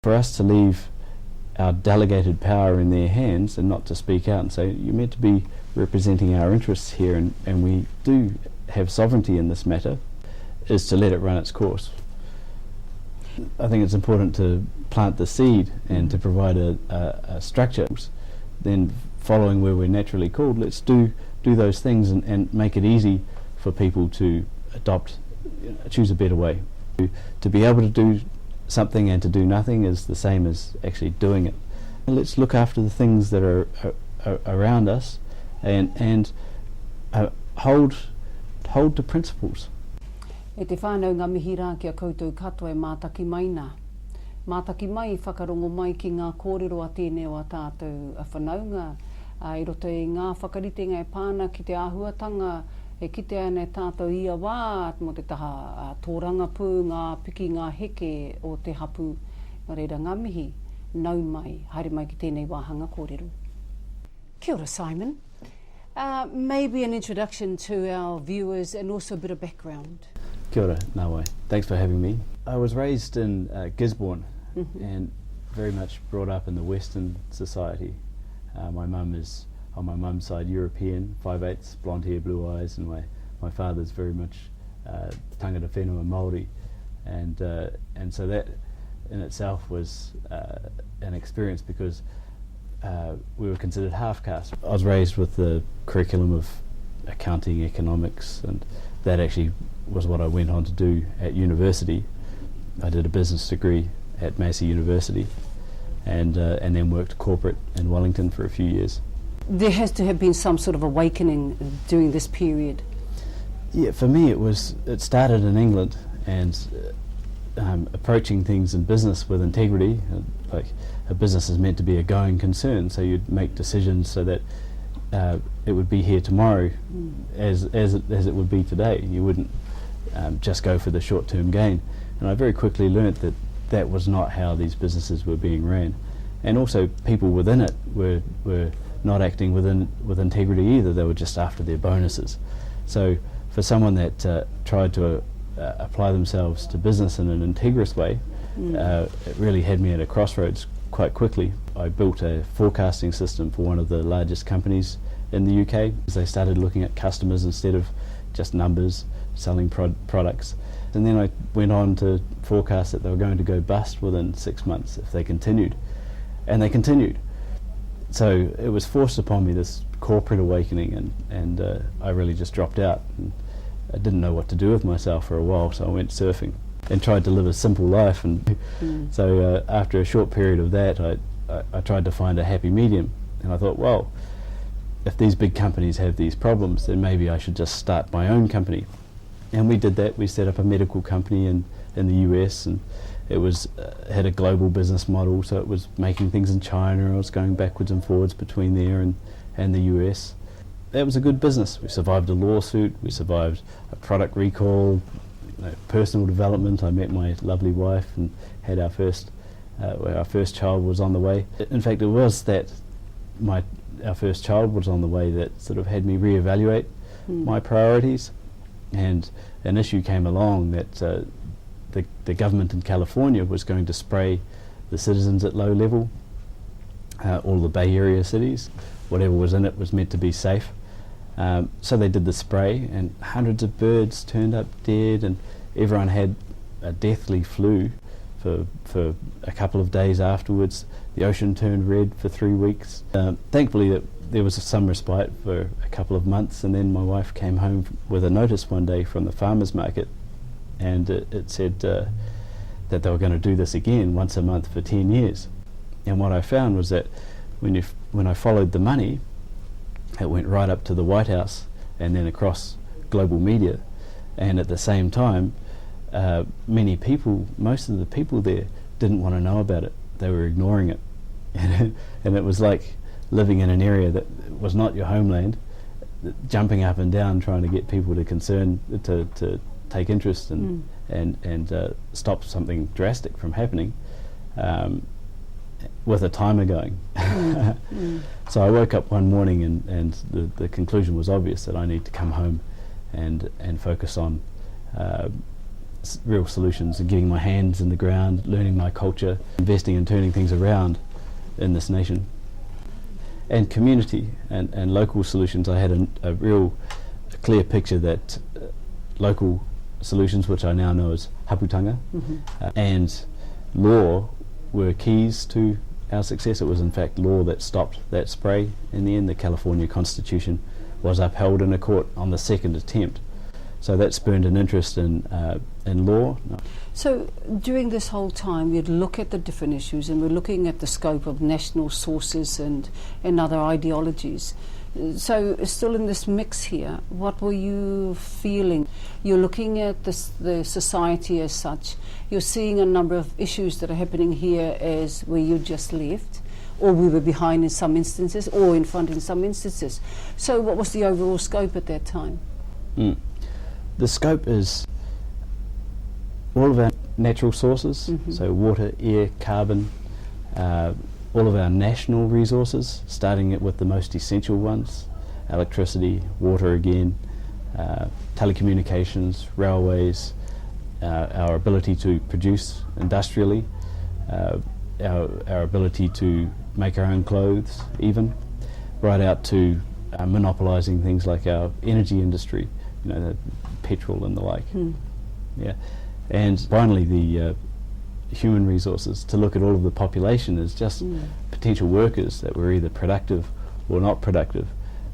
For us to leave our delegated power in their hands and not to speak out and say, you're meant to be representing our interests here, and we do have sovereignty in this matter, is to let it run its course. I think it's important to plant the seed and to provide a structure. Then following where we're naturally called, let's do those things and make it easy for people to adopt, choose a better way. To be able to do something and to do nothing is the same as actually doing it. Let's look after the things that are around us and hold to principles. E te whānau ngā mihi rā kia koutou katoa e mātaki mai nā. Mātaki mai I whakarongo mai ki ngā kōrero a tēnei o a tātou a whanaunga. I roto I ngā whakaritenga e pāna ki te āhuatanga e kite ana e tātou ia wā mo te taha tōranga pū, ngā piki, ngā heke o te hapu. Nā reira ngā mihi, nau mai, haere mai ki tēnei wāhanga kōrero. Kia ora, Simon. Maybe an introduction to our viewers and also a bit of background. Kia ora, nā wai. Thanks for having me. I was raised in Gisborne and very much brought up in the Western society. My mum is, on my mum's side, European, 5/8, blonde hair, blue eyes, and my father's very much tangata whenua Māori, and so that in itself was an experience because we were considered half caste. I was raised with the curriculum of accounting, economics, and that actually was what I went on to do at university. I did a business degree at Massey University and then worked corporate in Wellington for a few years. There has to have been some sort of awakening during this period. Yeah, for me it started in England and approaching things in business with integrity. Like a business is meant to be a going concern, so you'd make decisions so that it would be here tomorrow as it would be today. You wouldn't just go for the short-term gain. And I very quickly learnt that was not how these businesses were being ran. And also people within it were not acting with integrity either. They were just after their bonuses. So for someone that tried to apply themselves to business in an integrous way, it really had me at a crossroads quite quickly. I built a forecasting system for one of the largest companies in the UK. They started looking at customers instead of just numbers, selling products. And then I went on to forecast that they were going to go bust within 6 months if they continued. And they continued. So it was forced upon me, this corporate awakening, and I really just dropped out. And I didn't know what to do with myself for a while, so I went surfing and tried to live a simple life. And so after a short period of that, I tried to find a happy medium. And I thought, well, if these big companies have these problems, then maybe I should just start my own company. And we did that. We set up a medical company in the US, and it was had a global business model, so it was making things in China. I was going backwards and forwards between there and the US. That was a good business. We survived a lawsuit, we survived a product recall, personal development. I met my lovely wife and had our first child was on the way. In fact, it was that our first child was on the way that sort of had me reevaluate my priorities. And an issue came along that the government in California was going to spray the citizens at low level, all the Bay Area cities. Whatever was in it was meant to be safe. So they did the spray, and hundreds of birds turned up dead, and everyone had a deathly flu for a couple of days afterwards. The ocean turned red for 3 weeks. Thankfully there was some respite for a couple of months, and then my wife came home with a notice one day from the farmers market, and it said that they were going to do this again once a month for 10 years. And what I found was that when I followed the money, it went right up to the White House and then across global media, and at the same time most of the people there didn't want to know about it. They were ignoring it. And it was like living in an area that was not your homeland, jumping up and down trying to get people to take interest and stop something drastic from happening with a timer going. So I woke up one morning and the conclusion was obvious that I need to come home and focus on real solutions and getting my hands in the ground, learning my culture, investing and turning things around in this nation. And community and local solutions, I had a real clear picture that local solutions, which I now know as haputanga, and law were keys to our success. It was in fact law that stopped that spray. In the end, the California Constitution was upheld in a court on the second attempt. So that spurned an interest in law. So during this whole time, we'd look at the different issues, and we're looking at the scope of national sources and other ideologies. So still in this mix here, what were you feeling? You're looking at the society as such. You're seeing a number of issues that are happening here as where you just left, or we were behind in some instances, or in front in some instances. So what was the overall scope at that time? The scope is all of our natural sources, so water, air, carbon, all of our national resources, starting it with the most essential ones, electricity, water again, telecommunications, railways, our ability to produce industrially, our ability to make our own clothes even, right out to monopolising things like our energy industry, you know, the petrol and the like. Yeah. And finally the human resources, to look at all of the population as just potential workers that were either productive or not productive.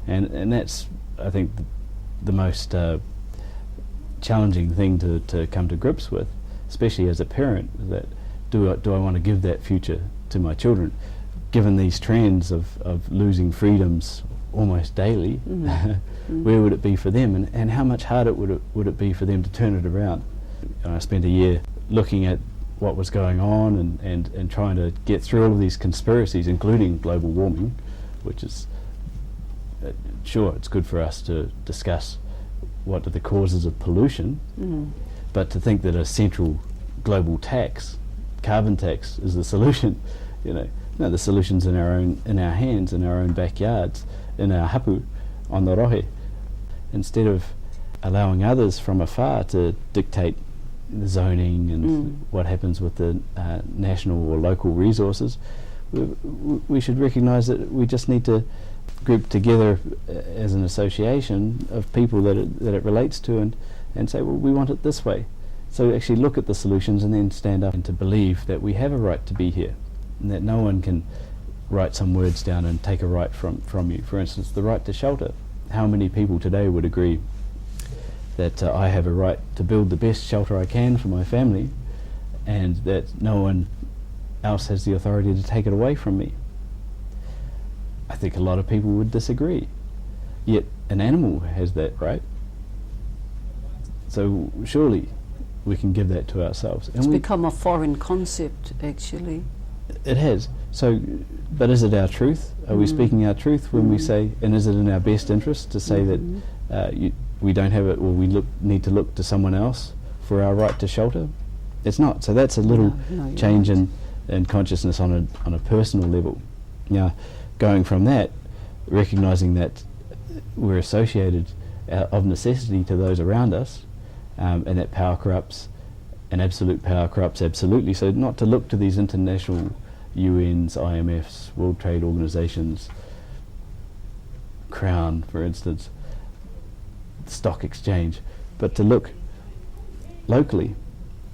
And that's, I think, the most challenging thing to come to grips with, especially as a parent, that do I want to give that future to my children, given these trends of losing freedoms almost daily. Where would it be for them, and how much harder would it be for them to turn it around? I spent a year looking at what was going on and trying to get through all of these conspiracies, including global warming, which is, sure, it's good for us to discuss what are the causes of pollution, but to think that a central global tax, carbon tax, is the solution, you know, no, the solution's in our hands, in our own backyards, in our hapu, on the rohe. Instead of allowing others from afar to dictate the zoning and what happens with the national or local resources, we should recognise that we just need to group together as an association of people that it relates to and say, well, we want it this way. So actually look at the solutions and then stand up and to believe that we have a right to be here, and that no one can write some words down and take a right from you. For instance, the right to shelter. How many people today would agree that I have a right to build the best shelter I can for my family, and that no one else has the authority to take it away from me? I think a lot of people would disagree. Yet an animal has that right. So surely we can give that to ourselves. It's become a foreign concept, actually. It has. So, but is it our truth? Are we speaking our truth when we say, and is it in our best interest to say that we don't have it, or we need to look to someone else for our right to shelter? It's not. So that's a little change in consciousness on a personal level. Now, going from that, recognising that we're associated of necessity to those around us, and that power corrupts, and absolute power corrupts absolutely. So not to look to these international UNs, IMFs, World Trade Organizations, Crown, for instance, stock exchange, but to look locally,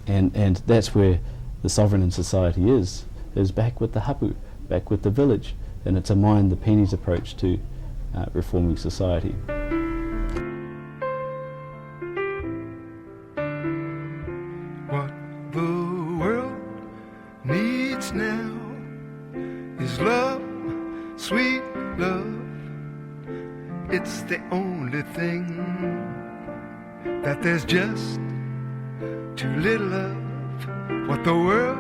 and that's where the sovereign in society is back with the hapu, back with the village, and it's a mind the pennies approach to reforming society. What the world needs now is love, sweet love. It's the only thing that there's just too little of. What the world